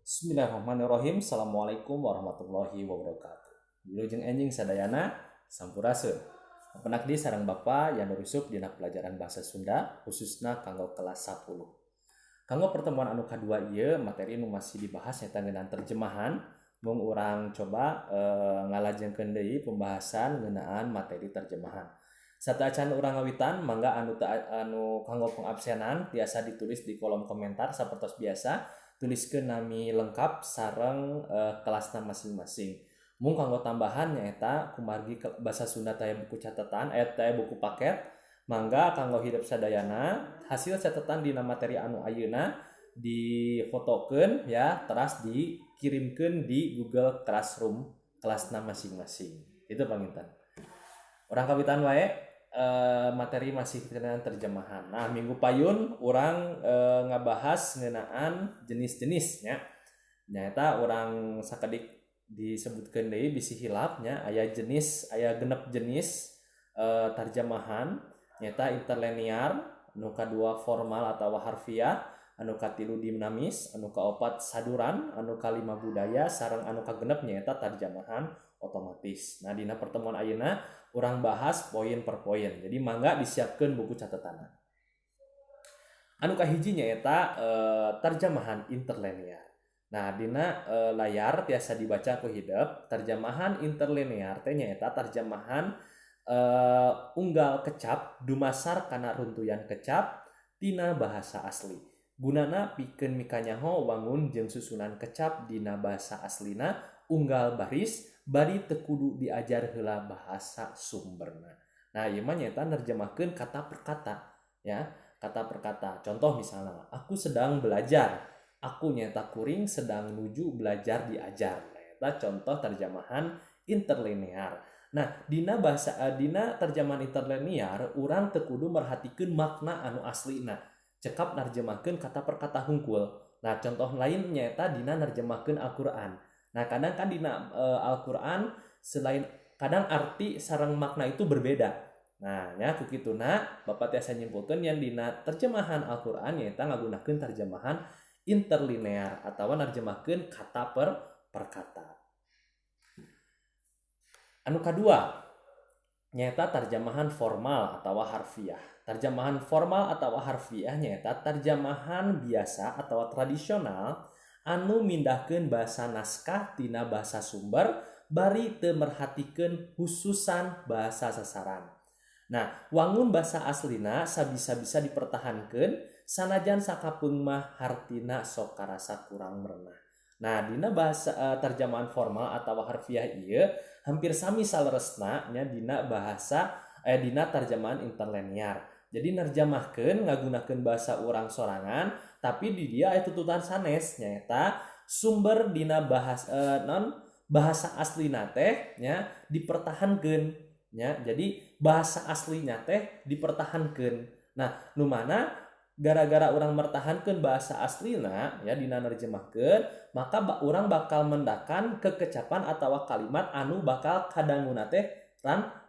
Bismillahirrahmanirrahim. Assalamualaikum warahmatullahi wabarakatuh. Wilujeng enjing sadayana sampurasun. Penakdi sareng Bapa yang nurisup dina pelajaran bahasa Sunda khususna kanggo kelas 10. Kanggo pertemuan anu kadua ieu materi nu masih dibahas nyaeta ngeunaan terjemahan. Mung urang coba ngalajengkeun deui pembahasan ngeunaan materi terjemahan. Sateuacan urang ngawitan mangga anu kanggo pengabsenan tiasa ditulis di kolom komentar sapertos biasa. Tuliskeun nami lengkap sareng kelasna masing-masing. Mung kanggo tambahan nyaeta kumargi basa Sunda taya buku catatan taya buku paket mangga kanggo hidup sadayana hasil catatan dina materi anu ayeuna difotokeun ya teras dikirimkeun di Google Classroom kelasna masing-masing. Itu panginten. Urang kawitan wae materi masih kenaan terjemahan. Nah, minggu payun orang ngabahas ngeunaan jenis-jenisnya. Nyata orang sakedik disebutkeun deui bisi hilap nya aya genep jenis terjemahan nyata interlinear, anu kadua formal atawa harfiah, anu katilu dinamis, anu kaopat saduran, anu kalima budaya sareng anu kagenep nyaeta terjemahan otomatis. Nah, dina pertemuan ayeuna urang bahas poin per poin. Jadi mangga disiapkeun buku catatan. Anu kahiji nyaeta terjemahan interlinear. Nah, dina layar tiasa dibaca ku hideup. Terjemahan interlinear teh nyaeta terjemahan unggal kecap dumasar kana runtuyan kecap tina bahasa asli. Gunana pikeun mikanyaho wangun jeung susunan kecap dina bahasa aslina unggal baris bari teu kudu diajar heula bahasa sumberna. Nah, ieu mah nyaeta nerjemahkeun kata per kata ya, kata per kata. Contoh misalnya, aku sedang belajar. Aku nyaeta kuring sedang menuju belajar diajar. Nah, contoh terjemahan interlinear. Nah, dina terjemahan interlinear urang teu kudu merhatikeun makna anu aslina. Cekap nerjemahkeun kata per kata hungkul. Nah, contoh lain nyaeta dina nerjemahkeun Al-Qur'an. Nah, kadang kan dina Al-Qur'an selain kadang arti sareng makna itu berbeda. Nah, nya kukituna Bapak tiasa nyimpulkeun yang dina terjemahan Al-Qur'an nyaeta ngagunakeun terjemahan interlinear atawa nerjemahkeun kata per kata. Anu kadua nyaeta terjemahan formal atawa harfiah. Terjemahan formal atawa harfiah nyaeta terjemahan biasa atawa tradisional anu mindahkeun bahasa naskah tina bahasa sumber bari teu merhatikeun khususan bahasa sasaran. Nah, wangun bahasa aslina sabisa-bisa dipertahankeun sanajan sakapeung mah hartina sok karasa kurang merenah. Nah, dina bahasa terjemahan formal atawa harfiah ieu hampir sami saleresna nya dina dina terjemahan interlinear. Jadi nerjemahkeun ngagunakeun bahasa urang sorangan tapi di dia aya tututan sanes nyaeta sumber dina bahasa aslina teh nya dipertahankeun nya. Jadi bahasa aslinya teh dipertahankeun. Nah, nu mana gara-gara urang mertahankeun bahasa aslina ya dina nerjemahkeun maka urang bakal mendakan kekecapan atawa kalimat anu bakal kadanguna teh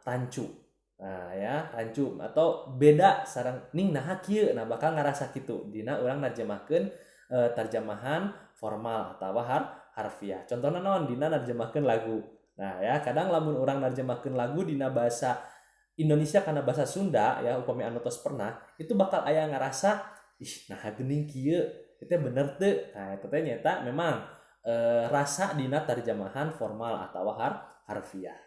rancu. Nah ya, rancu atau beda sareng ning naha kieu. Nah, bakal ngarasa kitu dina urang nerjemahkeun terjemahan formal atawa harfiah. Contohna naon dina nerjemahkeun lagu. Nah ya, kadang lamun urang nerjemahkeun lagu dina bahasa Indonesia kana bahasa Sunda ya upami anu tos pernah itu bakal aya ngarasa ih nah geuning kieu itu bener teu. Nah, eta teh nyata memang rasa dina terjemahan formal atawa harfiah.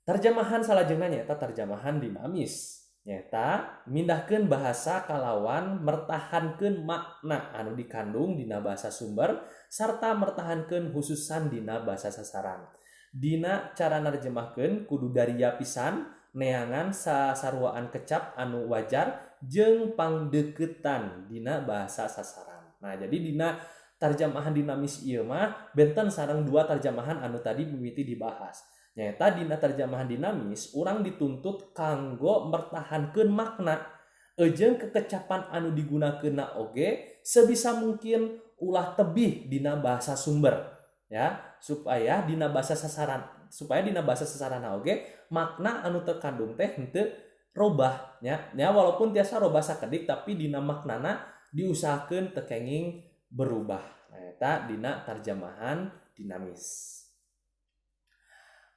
Terjemahan salajengna nyaeta terjemahan dinamis. Nyata mindahkeun bahasa kalawan mertahankeun makna anu dikandung dina bahasa sumber sarta mertahankeun khususan dina bahasa sasaran. Dina cara nerjemahkeun kudu dariya pisan neangan sasaruaan kecap anu wajar jeung pangdeuketan dina bahasa sasaran. Nah, jadi dina terjemahan dinamis ieu mah benten sareng dua terjemahan anu tadi mimiti dibahas. Nyata dina terjemahan dinamis urang dituntut kanggo mertahankeun makna jeung kekecapan anu digunakeunna oge sebisa mungkin ulah tebih dina bahasa sumber ya supaya dina bahasa sasaran oge makna anu terkandung teh henteu robah nya walaupun tiasa robah sakedik tapi dina maknana diusahakeun teu kenging berubah. Eta dina tarjamahan dinamis.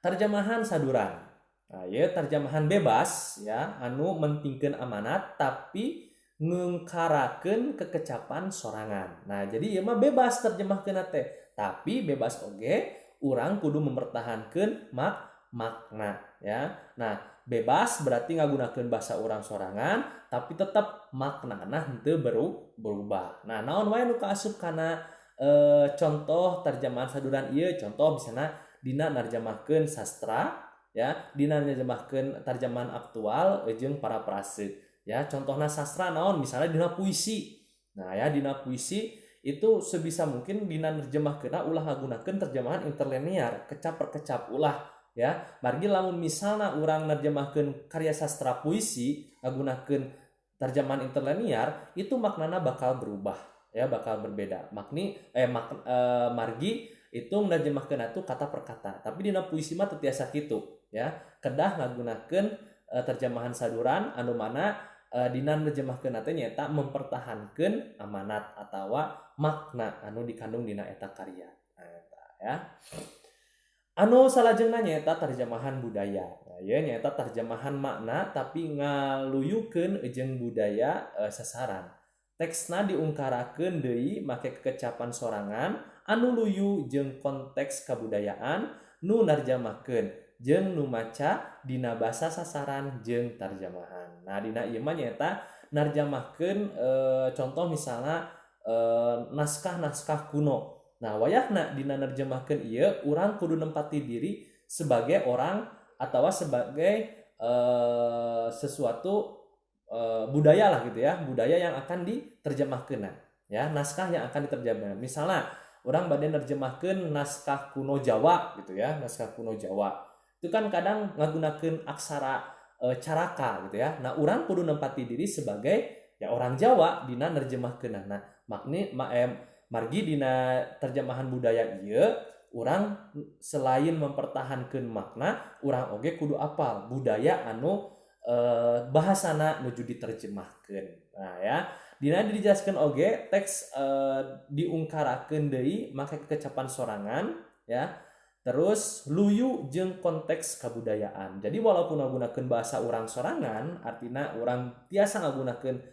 Tarjamahan saduran. Nah, ya tarjamahan bebas ya anu mentingkeun amanat tapi ngengkarakeun kekecapan sorangan. Nah, jadi ieu mah bebas terjemahkeun teh, tapi bebas oge urang kudu mempertahankeun makna ya. Nah, bebas berarti ngagunakeun bahasa urang sorangan tapi tetap maknana henteu berubah. Nah, naon wae nu kaasup kana contoh terjemahan saduran ieu? Contoh misalnya dina narjamahkeun sastra ya, dina narjamahkeun terjemahan aktual jeung paraprase ya. Contohna sastra naon? Misalnya dina puisi. Nah, ya dina puisi itu sebisa mungkin dina nerjemahkeunna ulah ngagunakeun terjemahan interlinear, kecap per kecap ulah ya. Margi lamun misalna urang nerjemahkeun karya sastra puisi ngagunakeun terjemahan interlinear, itu maknana bakal berubah ya, bakal berbeda. Margi itu nerjemahkeun atuh kata per kata. Tapi dina puisi mah teu tiasa kitu ya. Kedah ngagunakeun terjemahan saduran anu mana dina nerjemahkeun teh nyaeta mempertahankeun amanat atawa makna anu dikandung dina eta karya. Nah, eta ya. Anu salajengna nyaeta terjemahan budaya. Nah, ya nyaeta terjemahan makna tapi ngaluyukeun jeung budaya sasaran. Teksna diungkarakeun deui make kekecapan sorangan anu luyu jeung konteks kabudayaan nu narjamahkeun jeung nu maca dina basa sasaran jeung tarjamahan. Nah, dina ieu mah nyaeta narjamahkeun contoh misalnya naskah-naskah kuno. Nah, wayahna dina narjamahkeun ieu urang kudu nempati diri sebagai orang atawa sebagai sesuatu budaya lah gitu ya, budaya yang akan diterjemahkeun ya, naskah yang akan diterjemahkan. Misalnya orang bade nerjemahkeun naskah kuno Jawa gitu ya, naskah kuno Jawa itu kan kadang ngagunakeun aksara caraka gitu ya. Nah, urang kudu nempati diri sebagai ya orang Jawa dina nerjemahkeunna. Nah, margi dina terjemahan budaya ieu urang selain mempertahankeun makna, urang oge kudu apal budaya anu bahasana nuju diterjemahkeun. Nah, ya dina dijelaskeun oge teks diungkarakeun deui make kekecapan sorangan ya. Terus luyu jeung konteks kabudayaan. Jadi walaupun ngagunakeun bahasa urang sorangan, artinya urang tiasa ngagunakeun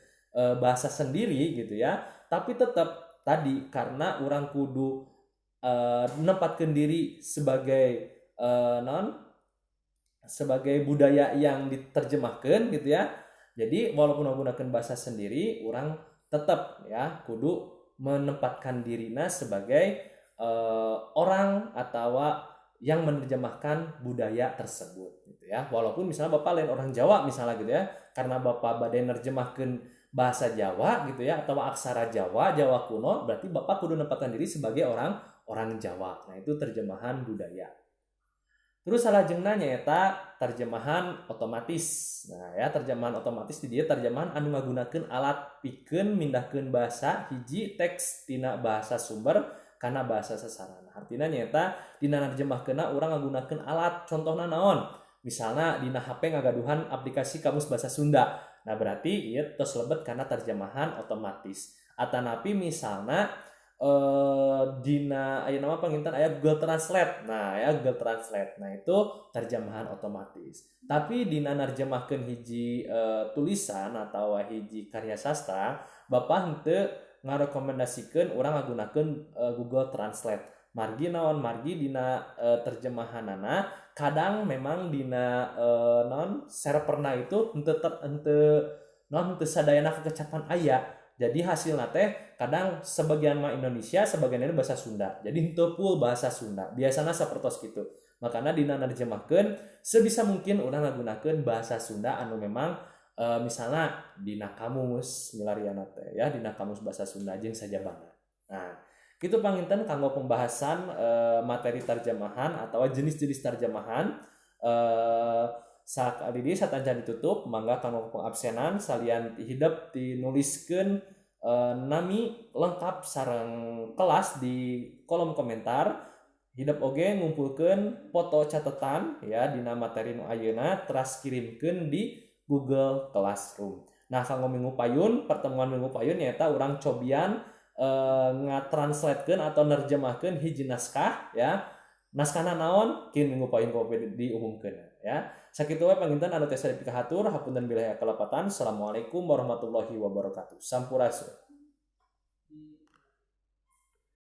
bahasa sendiri gitu ya, tapi tetap tadi karena urang kudu nempatkeun diri sebagai sebagai budaya yang diterjemahkan gitu ya. Jadi walaupun menggunakan bahasa sendiri, orang tetap ya kudu menempatkan dirinya sebagai orang atau yang menerjemahkan budaya tersebut gitu ya. Walaupun misalnya Bapak lain orang Jawa misalnya gitu ya, karena Bapak badai nerjemahkan bahasa Jawa gitu ya atau aksara Jawa kuno, berarti Bapak kudu menempatkan diri sebagai orang Jawa. Nah, itu terjemahan budaya. Terus salajengna nyaeta terjemahan otomatis. Nah, ya terjemahan otomatis di dia terjemahan anu ngagunakeun alat pikeun mindahkeun bahasa hiji teks tina bahasa sumber kana bahasa sasaran. Artina nyaeta dina narjemahkeunna urang ngagunakeun alat, contohna naon? Misalna dina HP ngagaduhan aplikasi kamus bahasa Sunda. Nah, berarti ieu tos lebet kana terjemahan otomatis. Atanapi misalna dina aya nama panginten aya Google Translate. Nah, ya Google Translate. Nah, itu terjemahan otomatis. Tapi dina narjemahkeun hiji tulisan atau hiji karya sastra, Bapak henteu ngarekomendasikeun urang ngagunakeun Google Translate. Margi naon? Margi dina terjemahanana kadang memang dina serverna itu henteu sadayana kekecapan aya. Jadi hasilnya teh kadang sebagian mah Indonesia, sebagian ini bahasa Sunda. Jadi henteu full bahasa Sunda. Biasana sapertos kitu. Makana dina narjemahkeun sebisa mungkin urang ngagunakeun bahasa Sunda anu memang misalnya dina kamus milariana teh ya, dina kamus bahasa Sunda jeung sajabana. Nah, kitu panginten kanggo pembahasan materi terjemahan atau jenis-jenis terjemahan. Saat ini satanjan ditutup, mangga kanggo pengabsenan salian hidup dinuliskeun nami lengkap sareng kelas di kolom komentar. Hidup oge ngumpulkeun foto catatan ya dina materi nu ayeuna teras kirimkeun di Google Classroom. Nah, kanggo minggu payun, pertemuan minggu payun nyaeta urang cobian ngatranslatekeun atau nerjemahkeun hiji naskah ya. Naskahna naon kin minggu poin-poin diumumkeun ya. Sakitu we panginten anu tiasa dipikahatur hapunten bilih kalepatan. Assalamualaikum warahmatullahi wabarakatuh. Sampurasun.